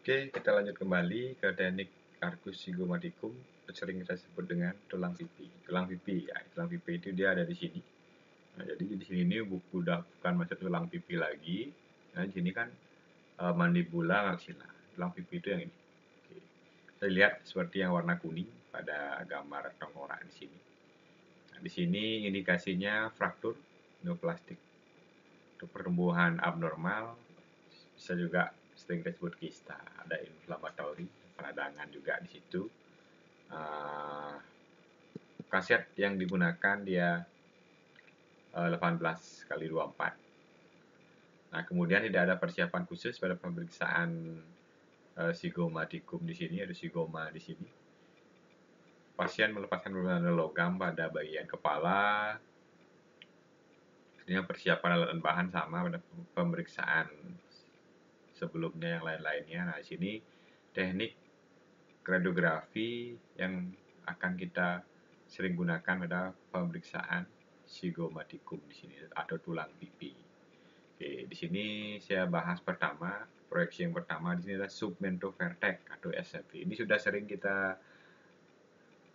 Oke, kita lanjut kembali ke teknik arcus zygomaticum, sering kita sebut dengan tulang pipi. Tulang pipi, ya, tulang pipi itu dia ada di sini. Nah, jadi di sini ini udah bukan masuk tulang pipi lagi. Nah, di sini kan mandibula maxilla. Tulang pipi itu yang ini. Oke. Kita lihat seperti yang warna kuning pada gambar tengkorak di sini. Nah, di sini indikasinya fraktur neoplastik. Untuk pertumbuhan abnormal, bisa juga sering disebut kista, ada inflamatori, peradangan juga di situ. Kaset yang digunakan dia 18 kali 24. Nah, kemudian tidak ada persiapan khusus pada pemeriksaan zygomaticum di sini, ada zygoma di sini. Pasien melepaskan beberapa logam pada bagian kepala. Ini persiapan alat dan bahan sama pada pemeriksaan sebelumnya yang lain-lainnya. Nah, di sini teknik radiografi yang akan kita sering gunakan pada pemeriksaan zygomaticum di sini atau tulang pipi. Oke, di sini saya bahas pertama, proyeksi yang pertama di sini adalah submento vertex atau SFV. Ini sudah sering kita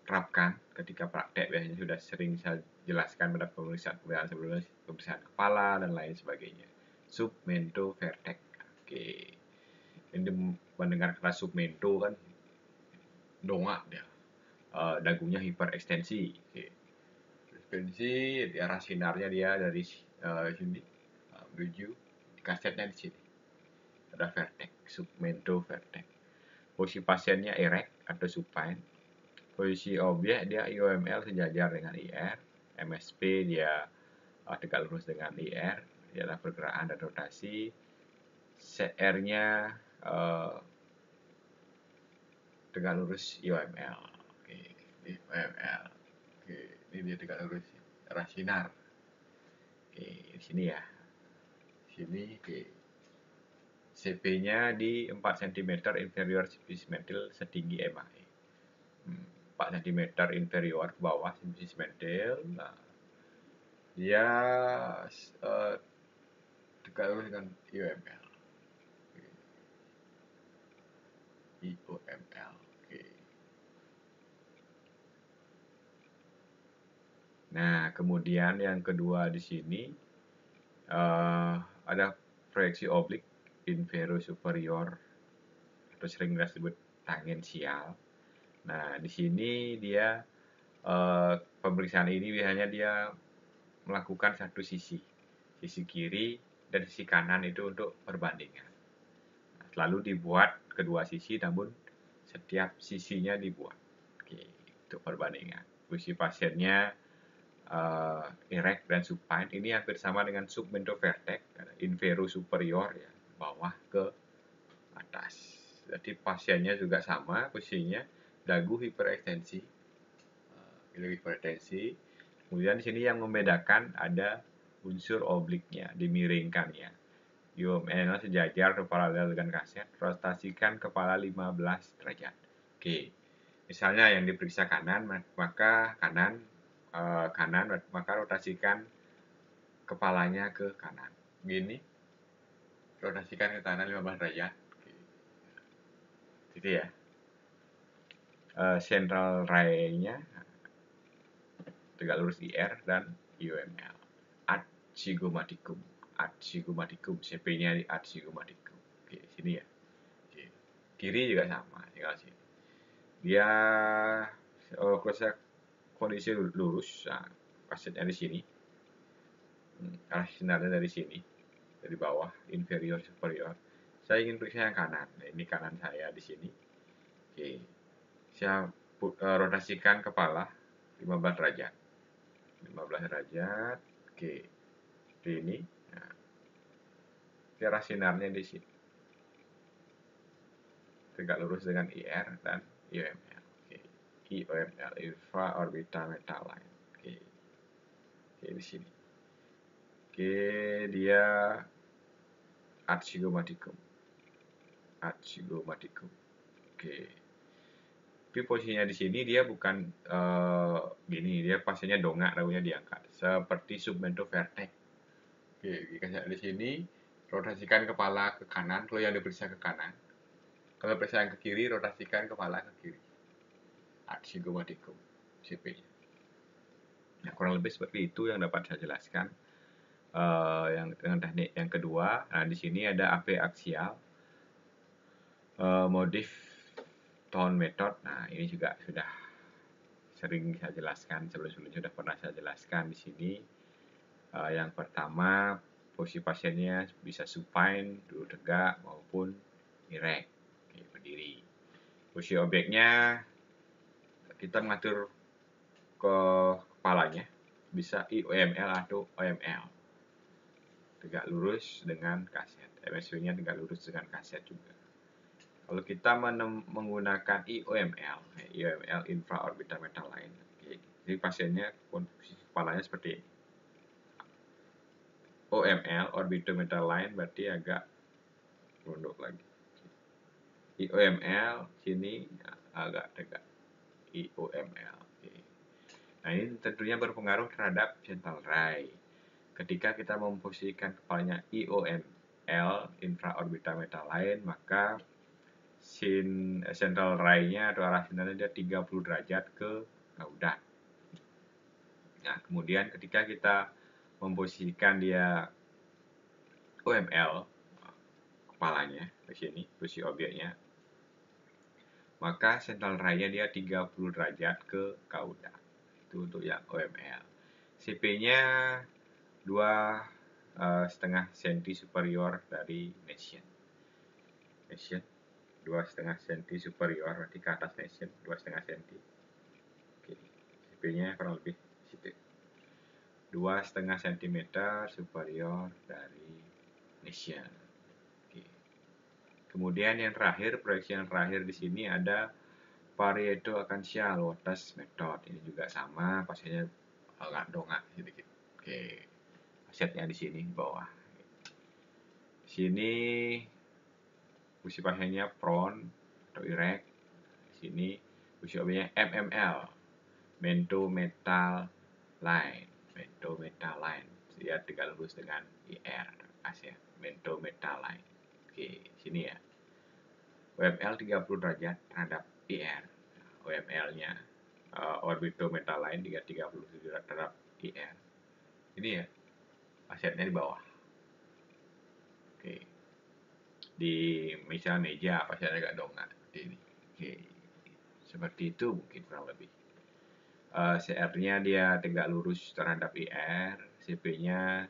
terapkan ketika praktek, biasanya sudah sering saya jelaskan pada pemeriksaan sebelumnya, pemeriksaan kepala dan lain sebagainya. Submento vertex. Oke. Ini mendengar kata submento kan dongak dia. Dagunya hiperekstensi. Oke. Ekstensi, arah sinarnya dia dari sini menuju kasetnya di sini. Ada vertex, submento vertex. Posisi pasiennya erect atau supine. Posisi objek dia IOML sejajar dengan IR. MSP dia tegak lurus dengan IR. Dia adalah pergerakan dan rotasi. CR-nya tegak lurus IOML. Oke, IOML. Oke, ini dia tegak lurus arah sinar. Oke, di sini ya. Sini, oke. CP-nya di 4 cm inferior simentil setinggi MAE. 4 cm inferior ke bawah simentil. Nah, dia tegak lurus dengan IOML. IOML. Oke. Nah, kemudian yang kedua di sini ada proyeksi oblik inferior superior atau sering disebut tangensial. Nah, di sini dia pemeriksaan ini biasanya dia melakukan satu sisi kiri dan sisi kanan itu untuk perbandingan. Nah, selalu dibuat kedua sisi, namun setiap sisinya dibuat. Oke, untuk perbandingan. Posisi pasiennya erect dan supine ini hampir sama dengan submento vertex, inferior superior ya, bawah ke atas. Jadi pasiennya juga sama posisinya, dagu hiperekstensi, Kemudian di sini yang membedakan ada unsur obliknya, dimiringkannya. IOML sejajar atau paralel dengan kaset, rotasikan kepala 15 derajat. Oke, misalnya yang diperiksa kanan, maka maka rotasikan kepalanya ke kanan. Gini, rotasikan ke kanan 15 derajat. Oke. Gitu ya. Central ray-nya tegak lurus IR dan IOML. Ad zygomaticum. CP-nya di ad zygomaticum. Oke, sini ya. Oke. Kiri juga sama, tinggal sini. Dia kondisi lurus, nah, kasetnya di sini. Arah sinarnya dari sini, dari bawah, inferior superior. Saya ingin periksa yang kanan. Nah, ini kanan saya di sini. Oke, saya rotasikan kepala 15 derajat. 15 derajat. Oke, di ini. Nah, arah sinarnya di sini. Tegak lurus dengan IR dan IOML. Oke, IOML, infraorbital metal line. Oke, di sini. Oke, dia ad zygomaticum. Oke. Tapi posisinya di sini dia bukan gini, dia pasiennya dongak, dagunya diangkat seperti submento vertex. Oke, di sini rotasikan kepala ke kanan, kalau yang diperiksa ke kanan. Kalau periksa yang ke kiri, rotasikan kepala ke kiri. Adsigomatikum, CP-nya. Nah, kurang lebih seperti itu yang dapat saya jelaskan. Yang dengan teknik yang kedua, nah di sini ada AP aksial, modif tone method. Nah, ini juga sudah sering saya jelaskan, sebelum-sebelumnya sudah pernah saya jelaskan di sini. Yang pertama, posisi pasiennya bisa supine, duduk tegak maupun erect, berdiri. Posisi objeknya kita mengatur ke kepalanya, bisa IOML atau OML. Tegak lurus dengan kaset. MSW-nya tegak lurus dengan kaset juga. Kalau kita menggunakan IOML infraorbital metal line, jadi pasiennya posisi kepalanya seperti ini. OML orbitometal line berarti agak runduk lagi. IOML sini agak tegak. IOML. Nah, ini tentunya berpengaruh terhadap central ray. Ketika kita memposisikan kepalanya IOML infraorbital metal line, maka central ray-nya atau arah sinarnya dia 30 derajat ke kaudat. Nah, kemudian ketika kita memposisikan dia OML kepalanya di sini, posisi objeknya, maka central ray-nya dia 30 derajat ke kaudat. Itu untuk yang OML. CP-nya 2,5 cm superior dari nation. 2,5 cm superior, berarti ke atas nation 2,5 cm. Oke, CP-nya kurang lebih situ. 2,5 cm superior dari nation. Oke. Kemudian yang terakhir, proyeksi yang terakhir di sini ada Pareto Akansha Lotus method. Ini juga sama, pasiennya agak dongak sedikit. Oke. Setnya di sini di bawah. Di sini posisi pasiennya prone atau erect. Di sini posisi objeknya MML, mento metal line. Mento metal line. Dia tegak lurus dengan IR. Asia, mento metal line. Oke, sini ya. OML 30 derajat terhadap IR. OML-nya orbitometal line 30 derajat terhadap IR. Ini ya, asetnya di bawah. Oke. Di misal meja pasiennya agak dongak seperti ini. Oke. Seperti itu mungkin kurang lebih. CR-nya dia tegak lurus terhadap IR, CP-nya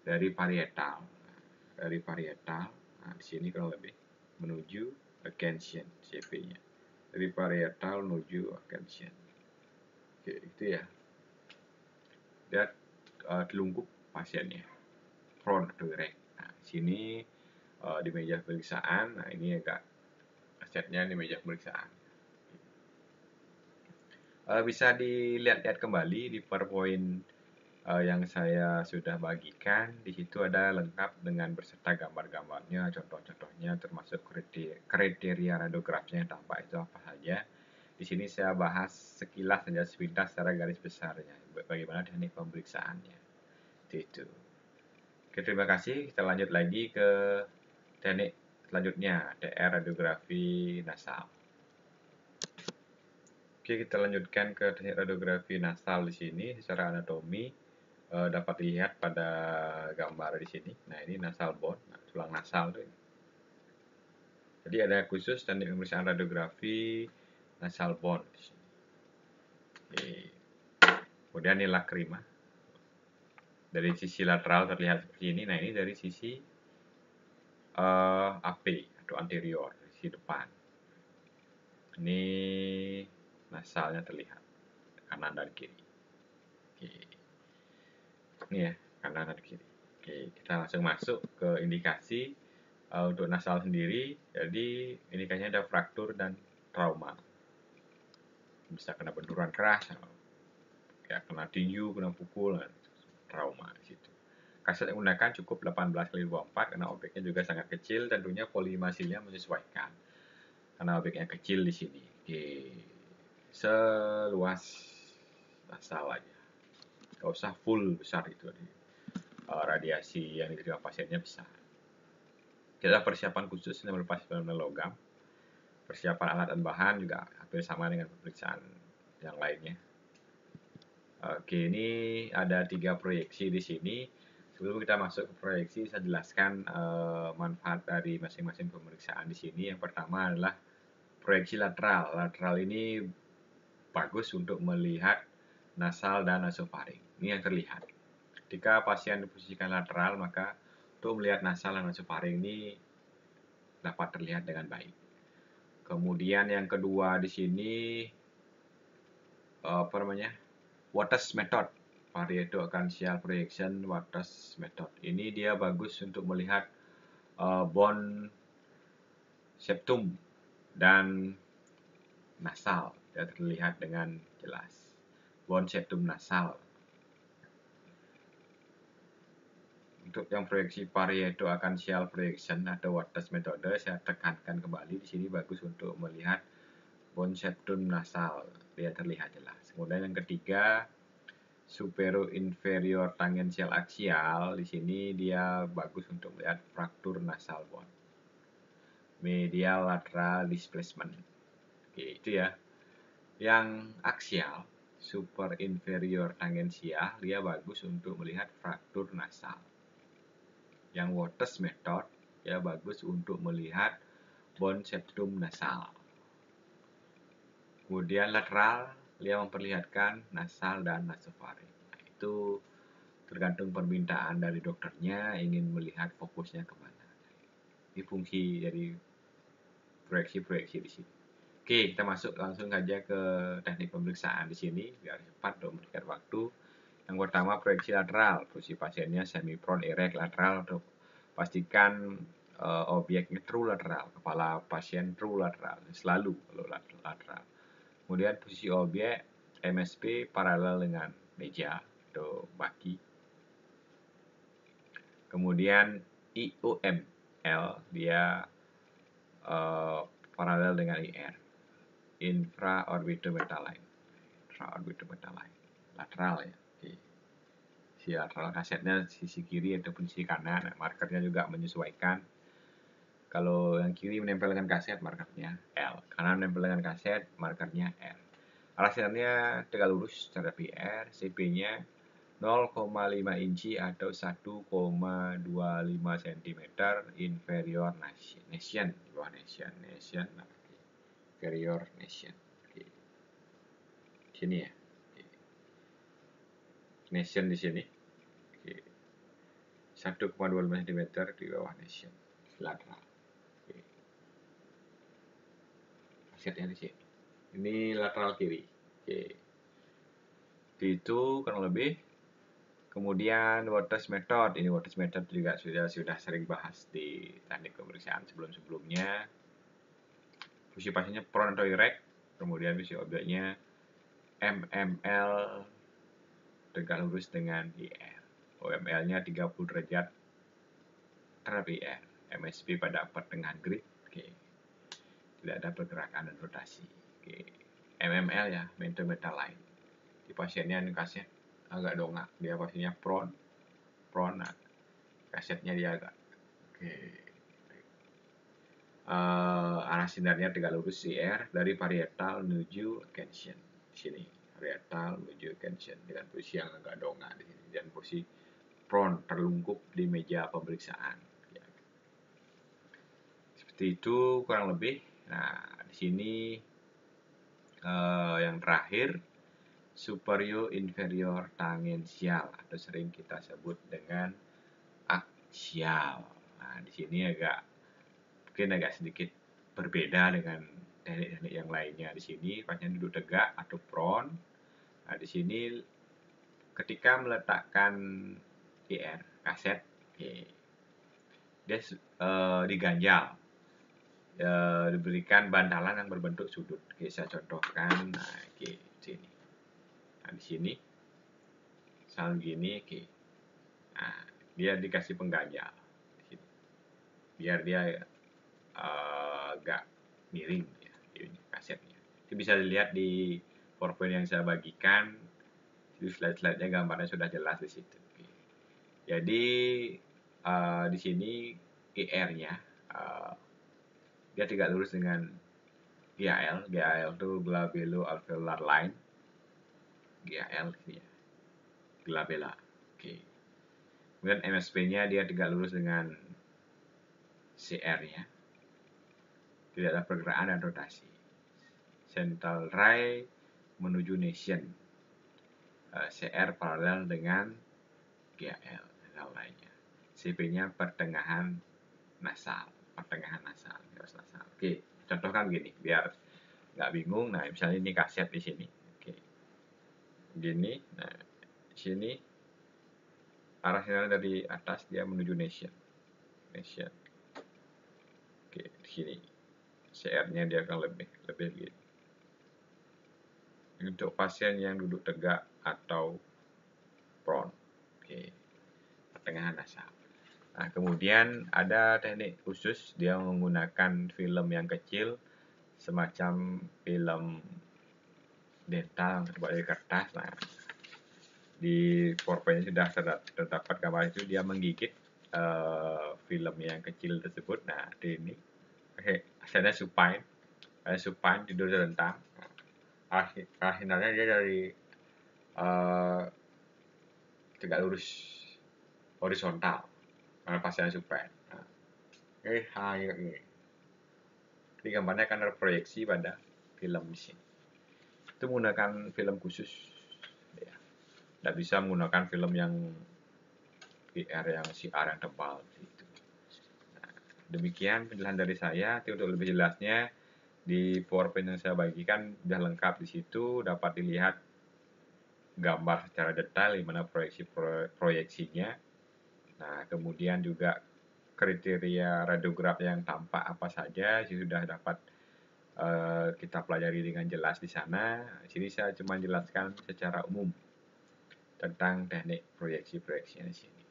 dari parietal. Dari parietal, nah di sini kurang lebih menuju Acanthien CP-nya. Dari parietal menuju Acanthien. Oke, itu ya. Dan telungkup pasiennya. Front atau erect. Nah, di sini di meja pemeriksaan, nah ini agak asetnya di meja pemeriksaan. Bisa dilihat-lihat kembali di PowerPoint yang saya sudah bagikan. Di situ ada lengkap dengan berserta gambar-gambarnya, contoh-contohnya, termasuk kriteria radiografinya yang tampak itu apa saja. Di sini saya bahas sekilas saja sepintas secara garis besarnya, bagaimana teknik pemeriksaannya. Itu. Oke, terima kasih. Kita lanjut lagi ke teknik selanjutnya, TR radiografi nasal. Oke, kita lanjutkan ke teknik radiografi nasal di sini. Secara anatomi dapat dilihat pada gambar di sini. Nah, ini nasal bone, tulang nasal tuh. Jadi ada khusus teknik pemeriksaan radiografi nasal bone di sini. Oke. Kemudian ini lakrima. Dari sisi lateral terlihat seperti ini. Nah, ini dari sisi AP atau anterior, sisi depan. Ini nasalnya terlihat kanan dan kiri. Oke. Ini ya, kanan dan kiri. Oke, kita langsung masuk ke indikasi untuk nasal sendiri. Jadi indikasinya ada fraktur dan trauma. Bisa kena benturan keras, ya, kena tinju, kena pukul, trauma di situ. Kaset yang menggunakan cukup 18x24 karena objeknya juga sangat kecil, tentunya polimasilnya menyesuaikan. Karena objeknya kecil di sini. Oke. Seluas nasal aja. Gak usah full besar itu. Radiasi yang diterima pasiennya besar. Kita persiapan khusus yang melepas logam. Persiapan alat dan bahan juga hampir sama dengan pemeriksaan yang lainnya. Oke, ini ada 3 proyeksi di sini. Sebelum kita masuk ke proyeksi, saya jelaskan manfaat dari masing-masing pemeriksaan di sini. Yang pertama adalah proyeksi lateral. Lateral ini bagus untuk melihat nasal dan nasofaring. Ini yang terlihat. Ketika pasien diposisikan lateral, maka untuk melihat nasal dan nasofaring ini dapat terlihat dengan baik. Kemudian yang kedua di sini Waters method, Parieto-Acanthial projection Waters method. Ini dia bagus untuk melihat bone septum dan nasal. Dia terlihat dengan jelas. Bone septum nasal. Untuk yang proyeksi Parieto-Acanthial projection atau Waters metode, saya tekankan kembali di sini bagus untuk melihat bone septum nasal. Dia terlihat jelas. Kemudian yang ketiga, superior inferior tangential axial. Di sini dia bagus untuk melihat fraktur nasal bone. Medial lateral displacement. Oke, itu ya. Yang aksial, super inferior tangential, dia bagus untuk melihat fraktur nasal. Yang Waters method, dia bagus untuk melihat bone septum nasal. Kemudian lateral, dia memperlihatkan nasal dan nasofaring. Itu tergantung permintaan dari dokternya, ingin melihat fokusnya kemana. Ini fungsi dari proyeksi-proyeksi di sini. Oke, kita masuk langsung saja ke teknik pemeriksaan di sini, biar cepat untuk memberikan waktu. Yang pertama, proyeksi lateral. Posisi pasiennya semi prone erect lateral untuk pastikan objeknya true lateral. Kepala pasien true lateral, selalu kalau lateral. Kemudian posisi objek MSP paralel dengan meja atau baki. Kemudian IOML dia paralel dengan IR, infraorbital line, lateral ya. Oke. Si lateral kasetnya sisi kiri ataupun sisi kanan, markernya juga menyesuaikan. Kalau yang kiri menempel dengan kaset, markernya L. Kanan menempel dengan kaset, markernya R. Alasannya tegak lurus terhadap IR, CP-nya 0,5 inci atau 1,25 cm inferior nation, bawah nation, inferior nation. Oke. Sini ya. Oke. Nation di sini. Oke. 1,25 cm di bawah nation, lateral. Oke. Kasetnya di sini. Ini lateral kiri. Oke. Itu kurang lebih. Kemudian Waters method, ini Waters method juga sudah sering bahas di teknik pemeriksaan sebelum-sebelumnya. Posisi pasiennya prone atau erect, kemudian posisi objeknya MML tegak lurus dengan IR. OML-nya 30 derajat terhadap IR. MSP pada pertengahan grid. Oke. Tidak ada pergerakan dan rotasi. Oke. MML ya, metal line. Di pasiennya ini kaset agak dongak, dia pasiennya prone, nah, kasetnya dia agak arah sinarnya tegak lurus IR dari parietal menuju Acanthian di sini, parietal menuju Acanthian dengan posisi yang agak dongak di sini dan posisi prone terlungkup di meja pemeriksaan. Ya. Seperti itu kurang lebih. Nah, di sini yang terakhir, superior inferior tangential atau sering kita sebut dengan aksial. Nah, di sini mungkin agak sedikit berbeda dengan teknik-teknik yang lainnya. Di sini pasien duduk tegak atau prone. Nah, di sini ketika meletakkan IR kaset, dia diganjal, diberikan bantalan yang berbentuk sudut. Oke, saya contohkan. Nah, oke, sini. Nah, di sini misalnya gini, oke. Nah, dia dikasih pengganjal di sini. Biar dia agak miring ya, ini kasetnya. Itu bisa dilihat di PowerPoint yang saya bagikan. Di slide-slide-nya gambarnya sudah jelas di situ. Oke. Jadi di sini IR-nya dia tegak lurus dengan GAL itu glabello-alveolar line, GAL ya, glabella. Oke. Kemudian MSP-nya dia tegak lurus dengan CR-nya, tidak ada pergerakan dan rotasi. Central ray menuju nation, CR paralel dengan GAL lainnya. CP-nya pertengahan nasal. Oke, contohkan begini biar nggak bingung. Nah, misalnya ini kaset di sini. Oke, gini. Nah, di sini arah sinyal dari atas dia menuju nation. Oke, di sini CR-nya dia akan lebih gini. Untuk pasien yang duduk tegak atau prone. Oke, pertengahan nasal. Nah, kemudian ada teknik khusus, dia menggunakan film yang kecil, semacam film dental terbuat dari kertas. Nah, di PowerPoint sudah terdapat gambar itu, dia menggigit film yang kecil tersebut. Nah, ini hasilnya supine, tidur terlentang. Akhirnya dia dari tegak lurus horizontal, pasien supine. Nah, ini gambarnya akan terproyeksi pada film di sini. Itu menggunakan film khusus, ya. Tidak bisa menggunakan film yang CR yang tebal. Gitu. Nah, demikian penjelasan dari saya. Untuk lebih jelasnya di PowerPoint yang saya bagikan sudah lengkap di situ, dapat dilihat gambar secara detail di mana proyeksinya. Nah, kemudian juga kriteria radiograf yang tampak apa saja sudah dapat kita pelajari dengan jelas di sana. Di sini saya cuma jelaskan secara umum tentang teknik proyeksi-proyeksi di sini.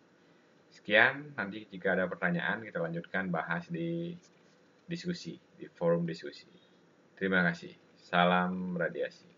Sekian, nanti jika ada pertanyaan kita lanjutkan bahas di diskusi, di forum diskusi. Terima kasih. Salam radiasi.